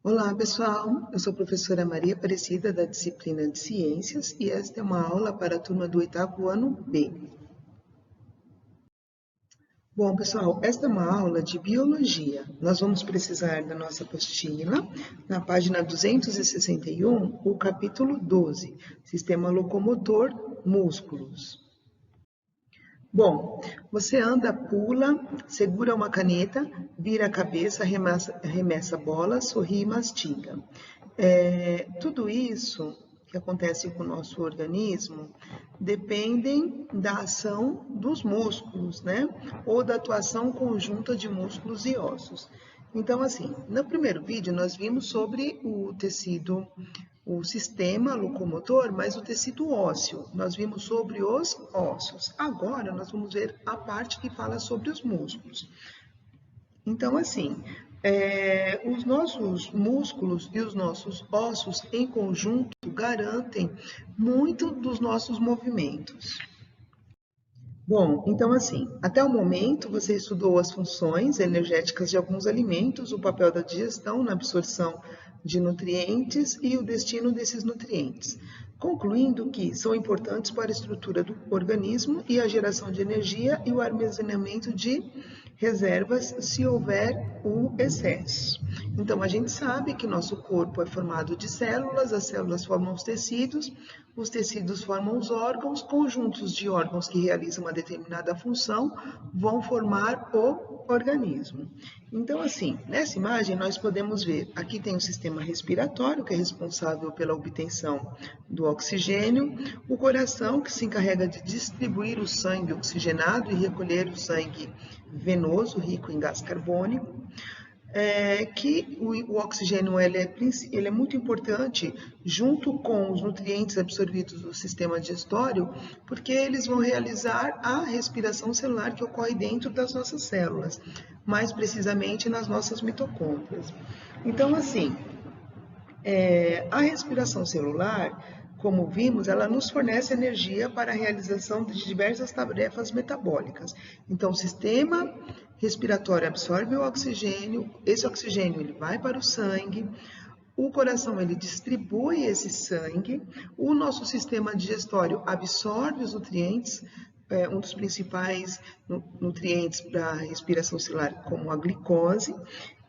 Olá, pessoal. Eu sou a professora Maria Aparecida, da disciplina de Ciências, e esta é uma aula para a turma do oitavo ano B. Bom, pessoal, esta é uma aula de Biologia. Nós vamos precisar da nossa apostila, na página 261, o capítulo 12, Sistema Locomotor, Músculos. Bom, você anda, pula, segura uma caneta, vira a cabeça, arremessa a bola, sorri e mastiga. Tudo isso que acontece com o nosso organismo dependem da ação dos músculos, né? Ou da atuação conjunta de músculos e ossos. Então, assim, no primeiro vídeo nós vimos sobre o tecido, o sistema locomotor, mas o tecido ósseo. Nós vimos sobre os ossos. Agora nós vamos ver a parte que fala sobre os músculos. Então, assim, os nossos músculos e os nossos ossos em conjunto garantem muito dos nossos movimentos. Bom, então assim, até o momento você estudou as funções energéticas de alguns alimentos, o papel da digestão na absorção de nutrientes e o destino desses nutrientes, concluindo que são importantes para a estrutura do organismo e a geração de energia e o armazenamento de reservas se houver o excesso. Então, a gente sabe que nosso corpo é formado de células, as células formam os tecidos formam os órgãos, conjuntos de órgãos que realizam uma determinada função vão formar o organismo. Então, assim, nessa imagem nós podemos ver, aqui tem o sistema respiratório, que é responsável pela obtenção do oxigênio, o coração, que se encarrega de distribuir o sangue oxigenado e recolher o sangue venoso, rico em gás carbônico, que o oxigênio ele é muito importante junto com os nutrientes absorvidos do sistema digestório, porque eles vão realizar a respiração celular que ocorre dentro das nossas células, mais precisamente nas nossas mitocôndrias. Então, assim, a respiração celular, como vimos, ela nos fornece energia para a realização de diversas tarefas metabólicas. Então, o sistema respiratório absorve o oxigênio, esse oxigênio ele vai para o sangue, o coração ele distribui esse sangue, o nosso sistema digestório absorve os nutrientes, um dos principais nutrientes para a respiração celular, como a glicose,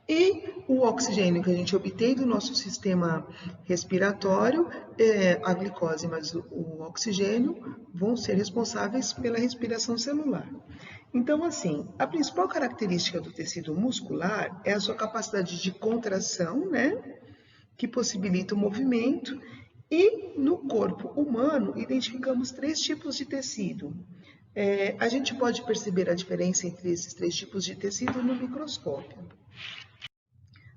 e o oxigênio que a gente obtém do nosso sistema respiratório, a glicose mais o oxigênio, vão ser responsáveis pela respiração celular. Então, assim, a principal característica do tecido muscular é a sua capacidade de contração, né? Que possibilita o movimento. E no corpo humano, identificamos 3 tipos de tecido. A gente pode perceber a diferença entre esses 3 tipos de tecido no microscópio.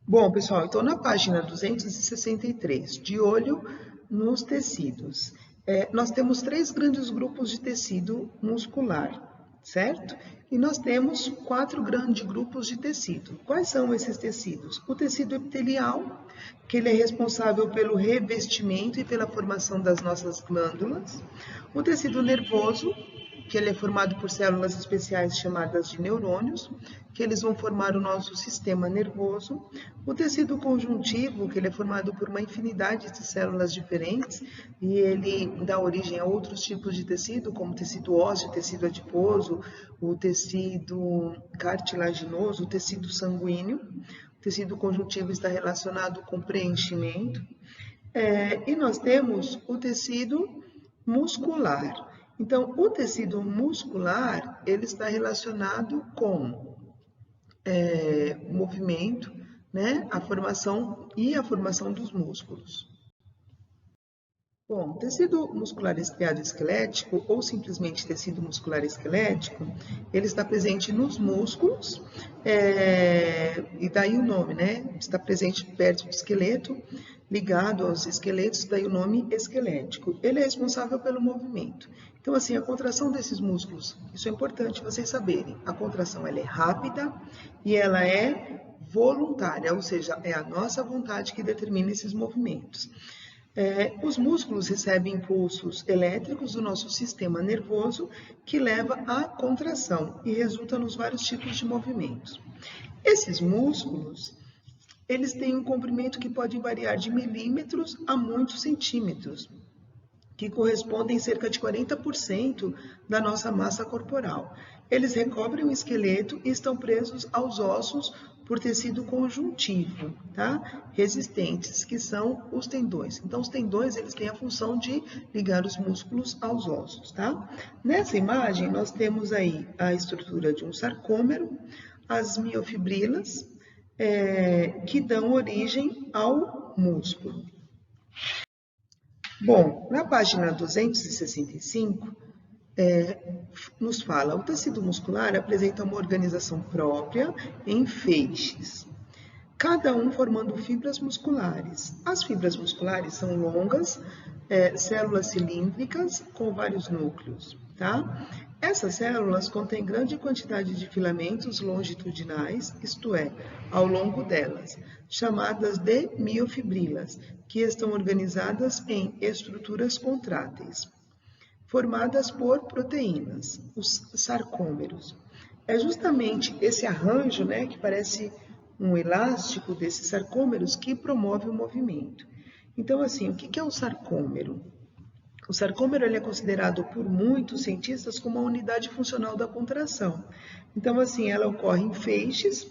Bom, pessoal, então na página 263, de olho nos tecidos, nós temos 3 grandes grupos de tecido muscular, certo? E nós temos 4 grandes grupos de tecido. Quais são esses tecidos? O tecido epitelial, que ele é responsável pelo revestimento e pela formação das nossas glândulas. O tecido nervoso, que ele é formado por células especiais chamadas de neurônios, que eles vão formar o nosso sistema nervoso. O tecido conjuntivo, que ele é formado por uma infinidade de células diferentes, e ele dá origem a outros tipos de tecido, como tecido ósseo, tecido adiposo, o tecido cartilaginoso, o tecido sanguíneo. O tecido conjuntivo está relacionado com preenchimento. E nós temos o tecido muscular. Então, o tecido muscular, ele está relacionado com movimento, né? A formação dos músculos. Bom, tecido muscular estriado esquelético, ou simplesmente tecido muscular esquelético, ele está presente nos músculos, e daí o nome, né? Está presente perto do esqueleto, ligado aos esqueletos, daí o nome esquelético. Ele é responsável pelo movimento. Então, assim, a contração desses músculos, isso é importante vocês saberem, a contração ela é rápida e ela é voluntária, ou seja, é a nossa vontade que determina esses movimentos. Os músculos recebem impulsos elétricos do nosso sistema nervoso que leva à contração e resulta nos vários tipos de movimentos. Esses músculos, eles têm um comprimento que pode variar de milímetros a muitos centímetros, que correspondem a cerca de 40% da nossa massa corporal. Eles recobrem o esqueleto e estão presos aos ossos por tecido conjuntivo, tá? Resistentes, que são os tendões. Então, os tendões, eles têm a função de ligar os músculos aos ossos, tá? Nessa imagem, nós temos aí a estrutura de um sarcômero, as miofibrilas, que dão origem ao músculo. Bom, na página 265, nos fala, o tecido muscular apresenta uma organização própria em feixes, cada um formando fibras musculares. As fibras musculares são longas, células cilíndricas com vários núcleos, tá? Essas células contêm grande quantidade de filamentos longitudinais, isto é, ao longo delas, chamadas de miofibrilas, que estão organizadas em estruturas contráteis, formadas por proteínas, os sarcômeros. É justamente esse arranjo, né, que parece um elástico desses sarcômeros que promove o movimento. Então, assim, o que é o sarcômero? O sarcômero ele é considerado por muitos cientistas como a unidade funcional da contração. Então, assim, ela ocorre em feixes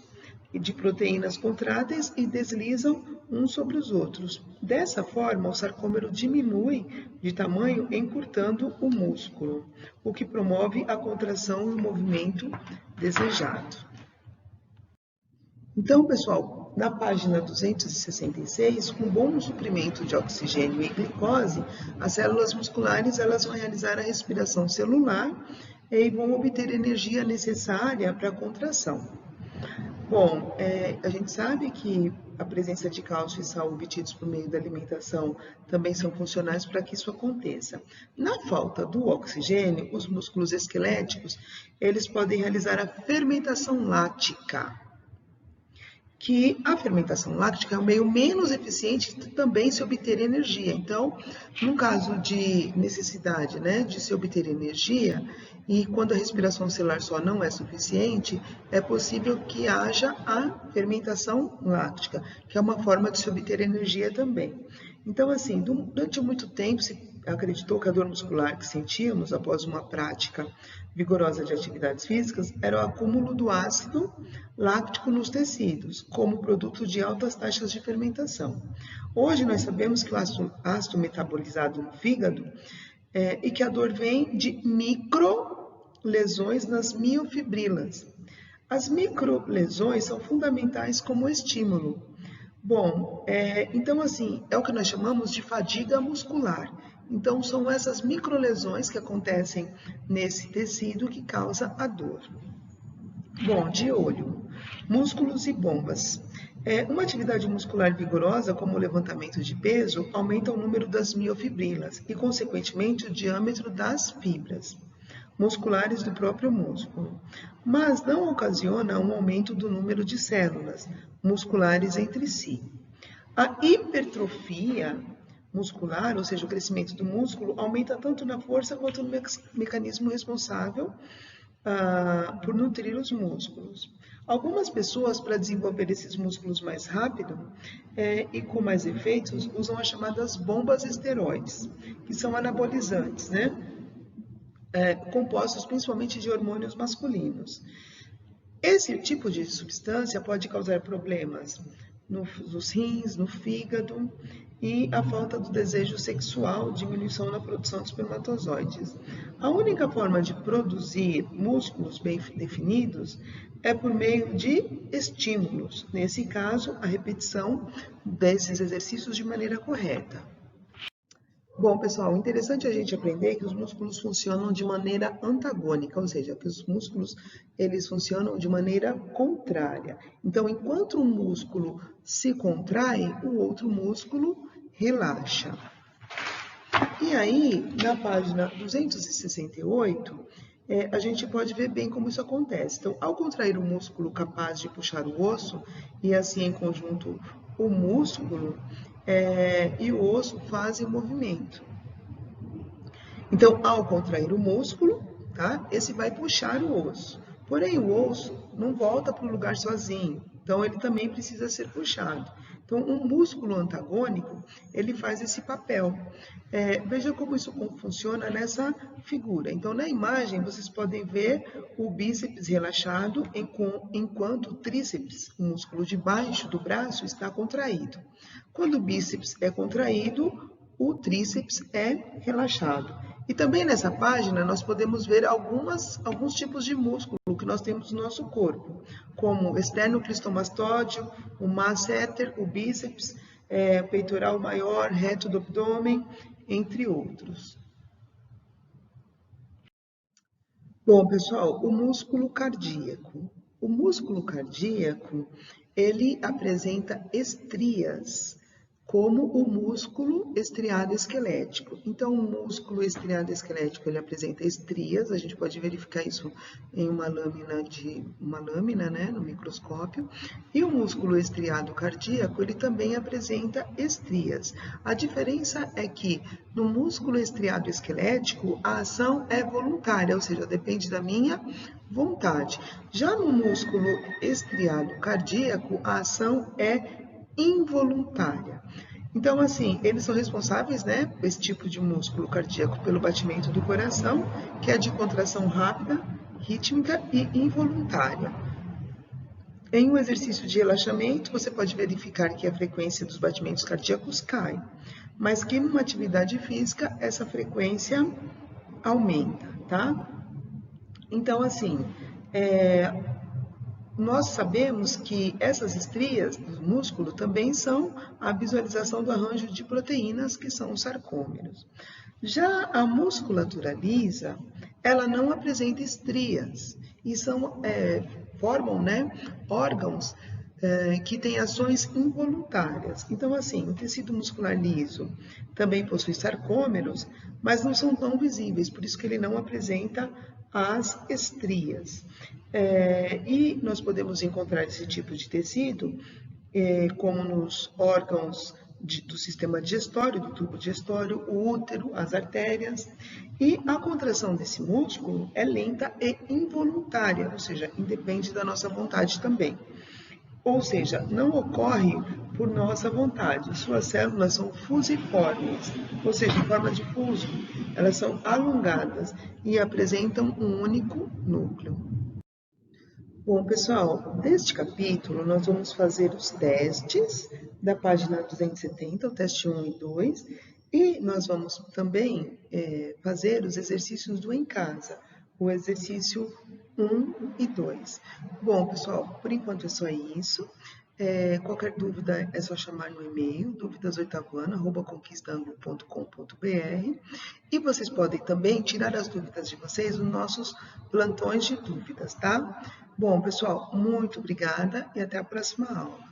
de proteínas contráteis e deslizam uns sobre os outros. Dessa forma, o sarcômero diminui de tamanho encurtando o músculo, o que promove a contração e o movimento desejado. Então, pessoal, na página 266, com bom suprimento de oxigênio e glicose, as células musculares elas vão realizar a respiração celular e vão obter energia necessária para a contração. Bom, a gente sabe que a presença de cálcio e sal obtidos por meio da alimentação também são funcionais para que isso aconteça. Na falta do oxigênio, os músculos esqueléticos, eles podem realizar a fermentação láctica, que a fermentação láctica é o meio menos eficiente de também se obter energia. Então, no caso de necessidade, né, de se obter energia, e quando a respiração celular só não é suficiente, é possível que haja a fermentação láctica, que é uma forma de se obter energia também. Então, assim, durante muito tempo se acreditou que a dor muscular que sentíamos após uma prática vigorosa de atividades físicas era o acúmulo do ácido láctico nos tecidos, como produto de altas taxas de fermentação. Hoje nós sabemos que o ácido metabolizado no fígado e que a dor vem de microlesões nas miofibrilas. As microlesões são fundamentais como estímulo. Bom, então assim, é o que nós chamamos de fadiga muscular. Então, são essas microlesões que acontecem nesse tecido que causa a dor. Bom, de olho, músculos e bombas. Uma atividade muscular vigorosa, como o levantamento de peso, aumenta o número das miofibrilas e, consequentemente, o diâmetro das fibras musculares do próprio músculo, mas não ocasiona um aumento do número de células musculares entre si. A hipertrofia muscular, ou seja, o crescimento do músculo, aumenta tanto na força quanto no mecanismo responsável por nutrir os músculos. Algumas pessoas, para desenvolver esses músculos mais rápido e com mais efeitos, usam as chamadas bombas esteroides, que são anabolizantes, né? Compostos principalmente de hormônios masculinos. Esse tipo de substância pode causar problemas nos rins, no fígado e a falta do desejo sexual, diminuição na produção de espermatozoides. A única forma de produzir músculos bem definidos é por meio de estímulos, nesse caso, a repetição desses exercícios de maneira correta. Bom, pessoal, interessante a gente aprender que os músculos funcionam de maneira antagônica, ou seja, que os músculos eles funcionam de maneira contrária. Então, enquanto um músculo se contrai, o outro músculo relaxa. E aí, na página 268, a gente pode ver bem como isso acontece. Então, ao contrair o músculo capaz de puxar o osso, e assim em conjunto o músculo e o osso fazem o movimento. Então, ao contrair o músculo, tá? Esse vai puxar o osso. Porém, o osso não volta para o lugar sozinho. Então, ele também precisa ser puxado. Então, um músculo antagônico, ele faz esse papel. Veja como isso funciona nessa figura. Então, na imagem, vocês podem ver o bíceps relaxado, enquanto o tríceps, o músculo de baixo do braço, está contraído. Quando o bíceps é contraído, o tríceps é relaxado. E também nessa página nós podemos ver alguns tipos de músculo que nós temos no nosso corpo, como o esternocleistomastóide, o masseter, o bíceps, o peitoral maior, reto do abdômen, entre outros. Bom, pessoal, o músculo cardíaco. O músculo cardíaco, ele apresenta estrias, como o músculo estriado esquelético. Então, o músculo estriado esquelético, ele apresenta estrias, a gente pode verificar isso em uma lâmina, né, no microscópio. E o músculo estriado cardíaco, ele também apresenta estrias. A diferença é que no músculo estriado esquelético, a ação é voluntária, ou seja, depende da minha vontade. Já no músculo estriado cardíaco, a ação é involuntária. Então, assim, eles são responsáveis, né, por esse tipo de músculo cardíaco pelo batimento do coração, que é de contração rápida, rítmica e involuntária. Em um exercício de relaxamento, você pode verificar que a frequência dos batimentos cardíacos cai, mas que numa atividade física, essa frequência aumenta, tá? Então, assim, nós sabemos que essas estrias do músculo também são a visualização do arranjo de proteínas, que são os sarcômeros. Já a musculatura lisa, ela não apresenta estrias e formam, né, órgãos que têm ações involuntárias. Então, assim, o tecido muscular liso também possui sarcômeros, mas não são tão visíveis, por isso que ele não apresenta as estrias. E nós podemos encontrar esse tipo de tecido como nos órgãos do sistema digestório, do tubo digestório, o útero, as artérias. E a contração desse músculo é lenta e involuntária, ou seja, independe da nossa vontade também. Ou seja, não ocorre por nossa vontade. Suas células são fusiformes, ou seja, em forma de fuso. Elas são alongadas e apresentam um único núcleo. Bom, pessoal, neste capítulo nós vamos fazer os testes da página 270, o teste 1 e 2, e nós vamos também fazer os exercícios do em casa, o exercício 1 e 2. Bom, pessoal, por enquanto é só isso. Qualquer dúvida é só chamar no e-mail, duvidasoitavana@conquistanglo.com.br, e vocês podem também tirar as dúvidas de vocês nos nossos plantões de dúvidas, tá? Bom, pessoal, muito obrigada e até a próxima aula.